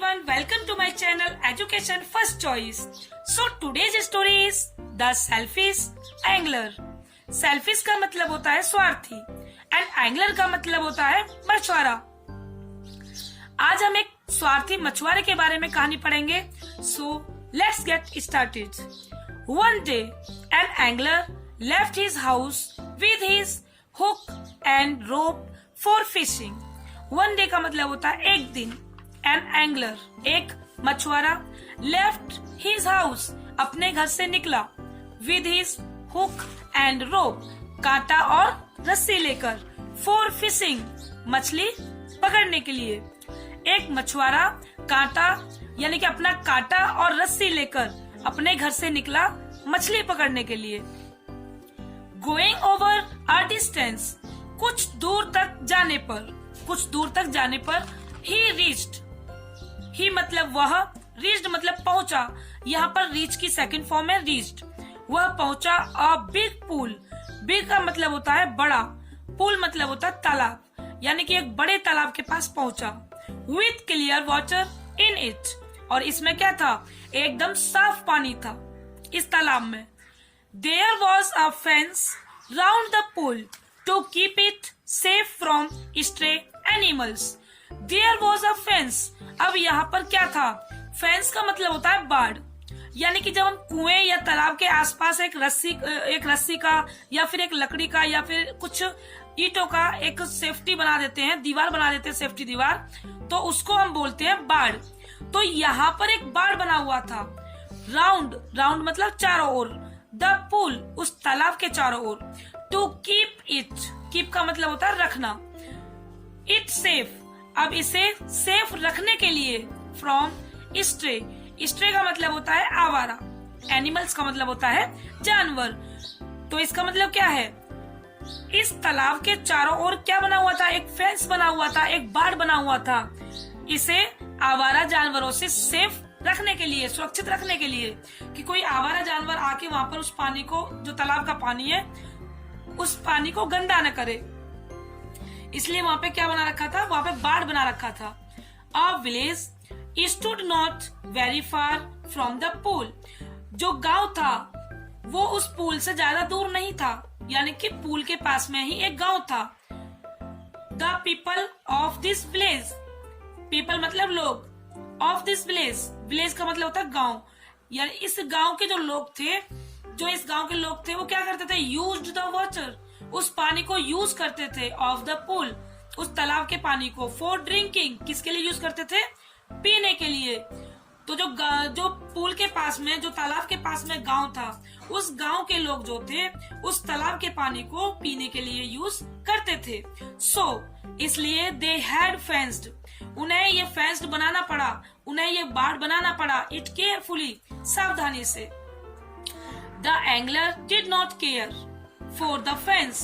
everyone, welcome to my channel Education First Choice. So today's story is The Selfish Angler. Selfish का मतलब होता है स्वार्थी and angler का मतलब होता है मछुआरा। आज हम एक स्वार्थी मछुआरे के बारे में कहानी पढ़ेंगे। So let's get started. One day an angler left his house with his hook and rope for fishing. One day का मतलब होता है एक दिन। An angler एक मछुआरा left his house अपने घर से निकला with his hook and rope कांटा और रस्सी लेकर for fishing मछली पकड़ने के लिए। एक मछुआरा कांटा यानी कि अपना कांटा और रस्सी लेकर अपने घर से निकला मछली पकड़ने के लिए। Going over a distance कुछ दूर तक जाने पर he reached ही मतलब वह, reached मतलब पहुंचा। यहाँ पर reach की सेकंड फॉर्म है reached। वह पहुंचा a big pool। big का मतलब होता है बड़ा, pool मतलब होता है तालाब, यानी कि एक बड़े तालाब के पास पहुंचा। with clear water in it और इसमें क्या था, एकदम साफ पानी था इस तालाब में। there was a fence round the pool to keep it safe from stray animals। there was a fence अब यहाँ पर क्या था, फेंस का मतलब होता है बाड़, यानी कि जब हम कुएं या तालाब के आसपास एक रस्सी का या फिर एक लकड़ी का या फिर कुछ ईंटों का एक सेफ्टी बना देते हैं, दीवार बना देते हैं, सेफ्टी दीवार, तो उसको हम बोलते हैं बाड़। तो यहाँ पर एक बाड़ बना हुआ था। राउंड मतलब चारों ओर, द पुल उस तालाब के चारों ओर, टू कीप इट कीप का मतलब होता है रखना, इट सेफ अब इसे सेफ रखने के लिए, फ्रॉम स्ट्रे का मतलब होता है आवारा, एनिमल्स का मतलब होता है जानवर। तो इसका मतलब क्या है, इस तालाब के चारों ओर क्या बना हुआ था, एक फेंस बना हुआ था, एक बाड़ बना हुआ था, इसे आवारा जानवरों से सेफ रखने के लिए, सुरक्षित रखने के लिए, कि कोई आवारा जानवर आके वहां पर उस पानी को, जो तालाब का पानी है, उस पानी को गंदा न करे, इसलिए वहां पे क्या बना रखा था, वहां पे बाड़ बना रखा था। A village stood not very far from the pool जो गांव था वो उस पूल से ज्यादा दूर नहीं था, यानी कि पूल के पास में ही एक गांव था। The people of this village, people मतलब लोग, ऑफ दिस विलेज का मतलब होता है गांव, यानी इस गांव के जो लोग थे, वो क्या करते थे, यूज्ड द वाटर उस पानी को यूज करते थे, ऑफ द पूल उस तालाब के पानी को, फॉर ड्रिंकिंग किसके लिए यूज करते थे, पीने के लिए। तो जो पूल के पास में, जो तालाब के पास में गांव था, उस गांव के लोग जो थे उस तालाब के पानी को पीने के लिए यूज करते थे। इसलिए दे हैड फेंस्ड उन्हें ये फेंस्ड बनाना पड़ा, उन्हें ये बाड़ बनाना पड़ा, इट केयरफुली सावधानी से। The angler did not care for the fence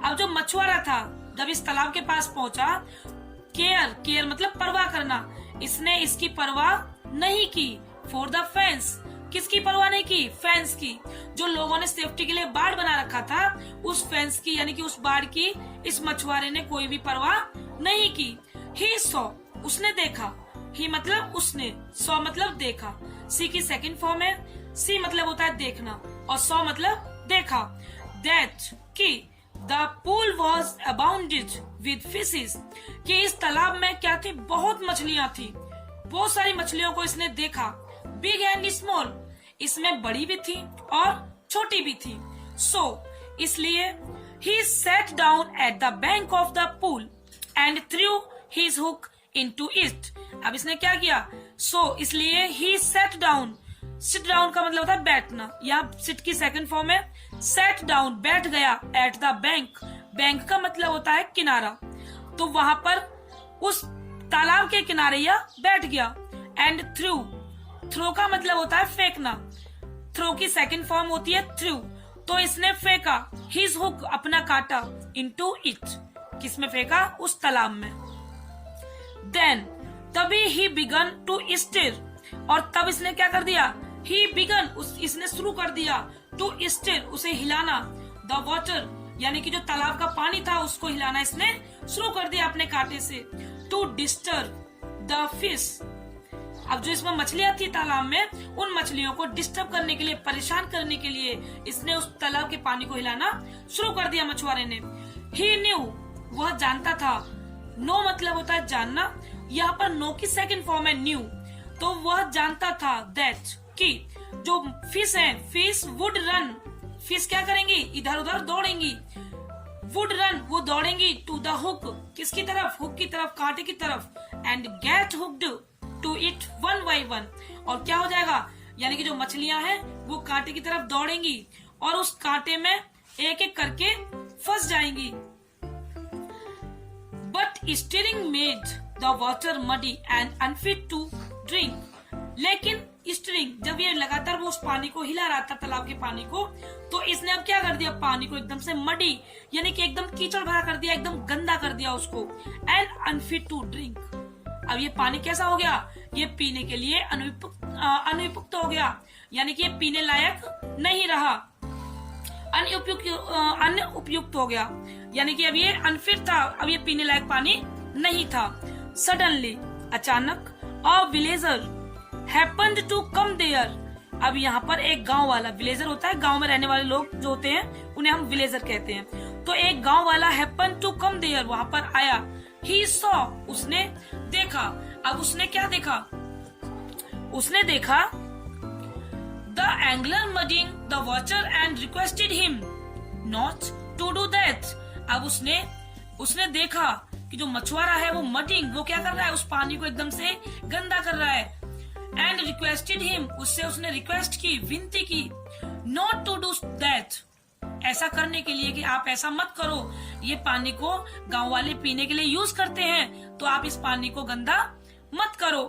अब जो मछुआरा था जब इस तालाब के पास पहुंचा, केयर मतलब परवाह करना, इसने इसकी परवाह नहीं की, फॉर द फेंस किसकी परवाह नहीं की, फेंस की, जो लोगों ने सेफ्टी के लिए बाड़ बना रखा था, उस फेंस की यानी कि उस बाड़ की इस मछुआरे ने कोई भी परवाह नहीं की। ही सॉ उसने देखा, ही मतलब उसने, सॉ मतलब देखा, सी की सेकंड फॉर्म है, सी मतलब होता है देखना और सॉ मतलब देखा। दैट कि the pool was abounded with fishes कि इस तालाब में क्या थी, बहुत मछलियां थी, बहुत सारी मछलियों को इसने देखा। बिग एंड स्मॉल इसमें बड़ी भी थी और छोटी भी थी। इसलिए ही set down at the bank of the pool and threw his hook into it अब इसने क्या किया, इसलिए ही सेट डाउन, सिट डाउन का मतलब होता है बैठना, यहाँ सिट की सेकंड फॉर्म है, सेट डाउन बैठ गया, एट द बैंक का मतलब होता है किनारा, तो वहां पर उस तालाब के किनारे या बैठ गया। एंड थ्रो का मतलब होता है फेंकना, थ्रो की सेकंड फॉर्म होती है थ्रू, तो इसने फेंका, हिज हुक अपना काटा, इनटू इट किसमें फेंका, उस तालाब में। देन तभी ही बिगन टू स्टिर और तब इसने क्या कर दिया, ही बिगन इसने शुरू कर दिया, टू स्टिर उसे हिलाना, द वाटर यानी कि जो तालाब का पानी था उसको हिलाना इसने शुरू कर दिया अपने कांटे से। टू डिस्टर्ब द फिश अब जो इसमें मछलियां थी तालाब में, उन मछलियों को डिस्टर्ब करने के लिए, परेशान करने के लिए इसने उस तालाब के पानी को हिलाना शुरू कर दिया मछुआरे ने। ही न्यू, वह जानता था। नो मतलब होता है जानना, यहाँ पर नो की सेकंड फॉर्म है न्यू। तो वह जानता था दैट कि जो फिश है, फिश वुड रन, फिश क्या करेंगी, इधर उधर दौड़ेंगी। वुड रन, वो दौड़ेंगी टू द हुक, किसकी तरफ, हुक की तरफ, कांटे की तरफ। And get hooked to it one by one, और क्या हो जाएगा, यानी कि जो मछलियां हैं वो कांटे की तरफ दौड़ेंगी और उस कांटे में एक एक करके फंस जाएंगी। But stirring made the water muddy and unfit to drink. लेकिन स्टीयरिंग, जब ये लगातार वो उस पानी को हिला रहा था, तालाब के पानी को, तो इसने अब क्या कर दिया, पानी को एकदम से मडी, यानी कि एकदम कीचड़ भरा कर दिया, एकदम गंदा कर दिया उसको। एंड अनफिट टू ड्रिंक, अब ये पानी कैसा हो गया, ये पीने के लिए अनुपयुक्त हो गया, यानी कि ये पीने लायक नहीं रहा, अनुपयुक्त हो गया, यानी कि अब ये अनफिट था, अब ये पीने लायक पानी नहीं था। सडनली, अचानक, a villager happened to come there. अब यहाँ पर एक गांव वाला, विलेजर होता है गांव में रहने वाले लोग जो होते हैं, उन्हें हम विलेजर कहते हैं। तो एक गांव वाला हैपेंड टू कम देयर, वहां पर आया। ही सॉ, उसने देखा। अब उसने क्या देखा, उसने देखा the angler mudding the water and requested him not to do that. अब उसने देखा कि जो मछुआरा है वो मडिंग, वो क्या कर रहा है, उस पानी को एकदम से गंदा कर रहा है। एंड रिक्वेस्टेड हिम, उससे उसने रिक्वेस्ट की, विनती की, नॉट टू डू दैट, ऐसा करने के लिए कि आप ऐसा मत करो, ये पानी को गांव वाले पीने के लिए यूज करते हैं, तो आप इस पानी को गंदा मत करो।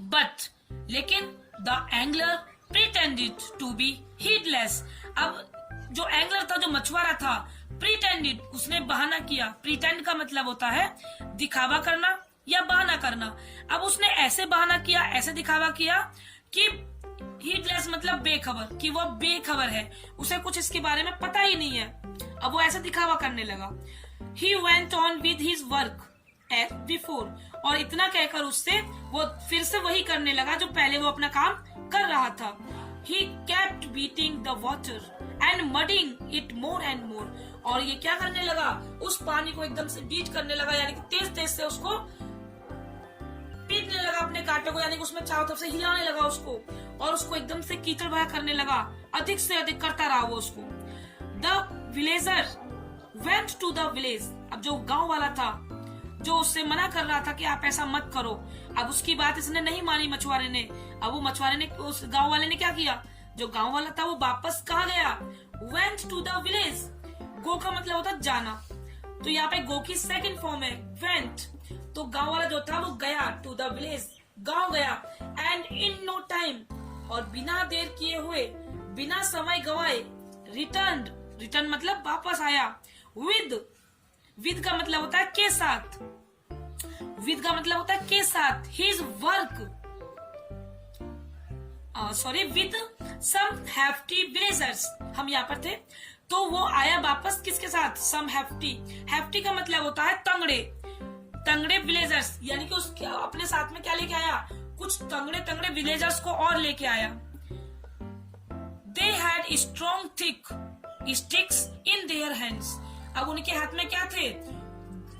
बट, लेकिन the angler pretended to be heedless. अब जो एंगलर था, जो मछुआरा था, प्रिटेंडेड, उसने बहाना किया। प्रिटेंड का मतलब होता है दिखावा करना या बहाना करना। अब उसने ऐसे बहाना किया, ऐसे दिखावा किया कि हीडलेस मतलब बेखबर, कि वो बेखबर है, उसे कुछ इसके बारे में पता ही नहीं है। अब वो ऐसे दिखावा करने लगा। He went on with his work as before, और इतना कहकर उससे वो फिर से वही करने लगा जो पहले वो अपना काम कर रहा था। He kept beating the water and muddying it more and more, और ये क्या करने लगा, उस पानी को एकदम से बीट करने लगा, यानी कि तेज तेज से उसको पीटने लगा अपने कांटे को, यानी कि उसमें चारों तरफ से हिलाने लगा उसको, और उसको एकदम से कीचड़ भरा करने लगा, अधिक से अधिक करता रहा वो उसको। The villager went to the village, अब जो गांव वाला था, जो उससे मना कर रहा था कि आप ऐसा मत करो, अब उसकी बात इसने नहीं मानी मछुआरे ने। अब वो मछुआरे ने, उस गांव वाले ने क्या किया, जो गांव वाला था वो वापस कहाँ गया, वेंट टू द विलेज। गो का मतलब होता है जाना, तो यहाँ पे गो की सेकंड फॉर्म है वेंट। तो गांव वाला जो था वो गया, टू द विलेज, गांव गया। एंड इन नो टाइम, और बिना देर किए हुए, बिना समय गवाए, रिटर्न मतलब वापस आया। विद का मतलब होता है के साथ, विद का मतलब होता है के साथ। His work, with some hefty villagers, हम यहाँ पर थे, तो वो आया वापस किसके साथ, सम हेफ्टी का मतलब होता है तंगड़े विलेजर्स, यानी कि उसके अपने साथ में क्या लेके आया, कुछ तंगड़े विलेजर्स को और लेके आया। They had strong thick sticks in their hands. अब उनके हाथ में क्या थे,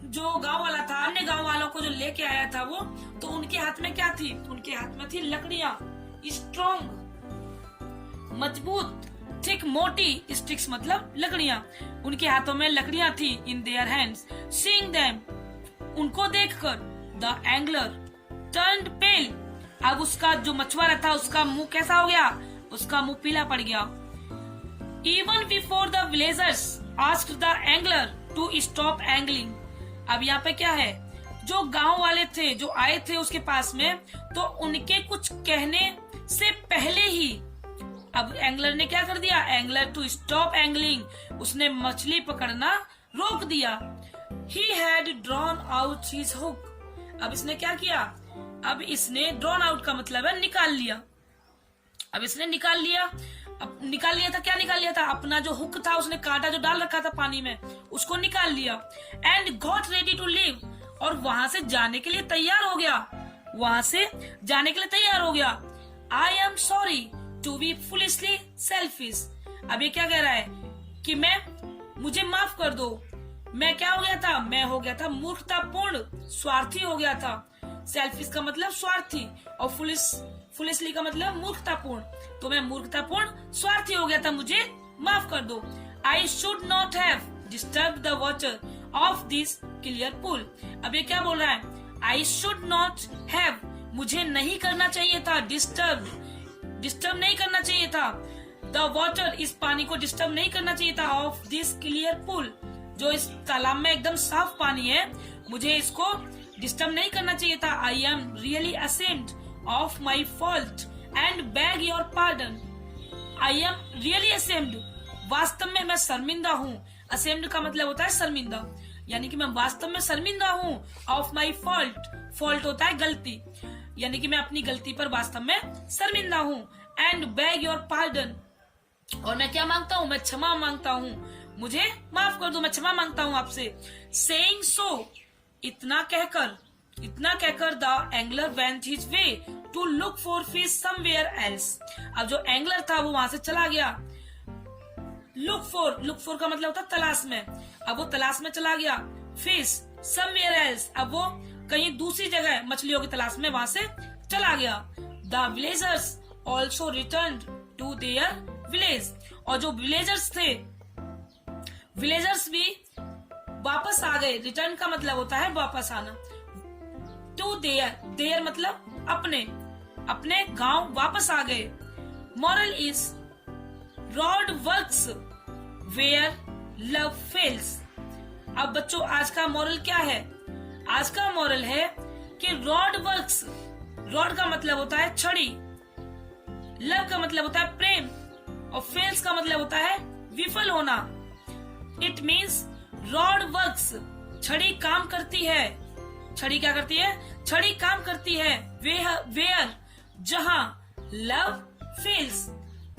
जो गांव वाला था, अन्य गांव वालों को जो लेके आया था वो, तो उनके हाथ में क्या थी, उनके हाथ में थी लकड़ियां, स्ट्रॉन्ग मजबूत, थिक मोटी, स्टिक्स मतलब लकड़ियां, उनके हाथों में लकड़ियां थी, in their hands. Seeing them, उनको देखकर, द एंगलर टर्न्ड पेल, अब उसका जो मछुआरा था उसका मुंह कैसा हो गया, उसका मुंह पीला पड़ गया। Even before the villagers asked the angler to stop angling. अब यहाँ पे क्या है, जो गांव वाले थे, जो आए थे उसके पास में, तो उनके कुछ कहने से पहले ही अब एंगलर ने क्या कर दिया, एंगलर टू स्टॉप एंगलिंग, उसने मछली पकड़ना रोक दिया। He had drawn out his hook, अब इसने क्या किया, अब इसने drawn out का मतलब है निकाल लिया, अब इसने निकाल लिया। अब निकाल लिया था, क्या निकाल लिया था, अपना जो हुक था, उसने कांटा जो डाल रखा था पानी में, उसको निकाल लिया। And got ready to leave, और वहां से जाने के लिए तैयार हो गया। वहां से जाने के लिए तैयार हो गया। I am sorry to be foolishly selfish. अब ये क्या कह रहा है कि मुझे माफ कर दो, मैं क्या हो गया था, मैं हो गया था मूर्खतापूर्ण, स्वार्थी हो गया था। सेल्फिश का मतलब स्वार्थी और फुलिशली का मतलब मूर्खतापूर्ण, तो मैं मूर्खतापूर्ण स्वार्थी हो गया था, मुझे माफ कर दो। I should not have disturb the water of this clear pool. अब ये क्या बोल रहा है, आई शुड नॉट हैव, मुझे नहीं करना चाहिए था, डिस्टर्ब नहीं करना चाहिए था, द वाटर, इस पानी को डिस्टर्ब नहीं करना चाहिए था, ऑफ दिस क्लियर पूल, जो इस तालाब में एकदम साफ पानी है, मुझे इसको डिस्टर्ब नहीं करना चाहिए था। I am really ashamed of my fault and bag your pardon. I am really ashamed, वास्तव में मैं शर्मिंदा हूँ। असेम्ड का मतलब होता है शर्मिंदा, यानी कि मैं वास्तव में शर्मिंदा हूँ। ऑफ माई फॉल्ट, फॉल्ट होता है गलती, यानी कि मैं अपनी गलती पर वास्तव में शर्मिंदा हूँ। एंड बेग योर पार्डन, और मैं क्या मांगता हूँ, मैं क्षमा मांगता हूँ, मुझे माफ कर दो, मैं क्षमा मांगता हूँ आपसे। सेइंग सो, इतना कहकर the angler went his way to look for fish somewhere else. अब जो एंगलर था वो वहां से चला गया। लुक फॉर का मतलब होता है तलाश में, अब वो तलाश में चला गया। फिश समवेयर एल्स, अब वो कहीं दूसरी जगह मछलियों की तलाश में वहां से चला गया। The villagers also return to their village, और जो विलेजर्स थे, विलेजर्स भी वापस आ गए। रिटर्न का मतलब होता है वापस आना। टू देयर मतलब अपने गांव वापस आ गए। Moral is rod works where love fails. अब बच्चों आज का मॉरल क्या है, आज का मॉरल है कि रॉड वर्क्स, रॉड का मतलब होता है छड़ी, लव का मतलब होता है प्रेम, और फेल्स का मतलब होता है विफल होना। इट मीन्स रॉड वर्क्स, छड़ी काम करती है। छड़ी क्या करती है, छड़ी काम करती है। वेयर, जहां, लव फेल्स,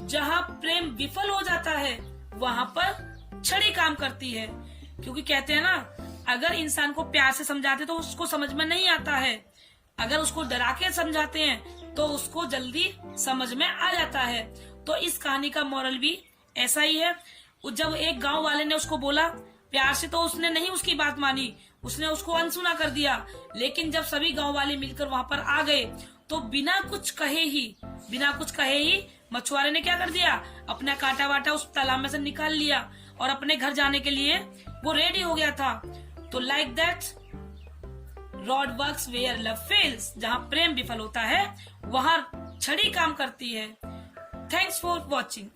जहां प्रेम विफल हो जाता है वहां पर छड़ी काम करती है। क्योंकि कहते हैं ना, अगर इंसान को प्यार से समझाते तो उसको समझ में नहीं आता है, अगर उसको डरा के समझाते हैं तो उसको जल्दी समझ में आ जाता है। तो इस कहानी का मॉरल भी ऐसा ही है। जब एक गांव वाले ने उसको बोला प्यार से, तो उसने नहीं उसकी बात मानी, उसने उसको अनसुना कर दिया। लेकिन जब सभी गांव वाले मिलकर वहां पर आ गए तो बिना कुछ कहे ही मछुआरे ने क्या कर दिया, अपना कांटा वाटा उस तालाब में से निकाल लिया और अपने घर जाने के लिए वो रेडी हो गया था। तो like that rod works where love fails, जहां प्रेम विफल होता है वहां छड़ी काम करती है। Thanks for watching.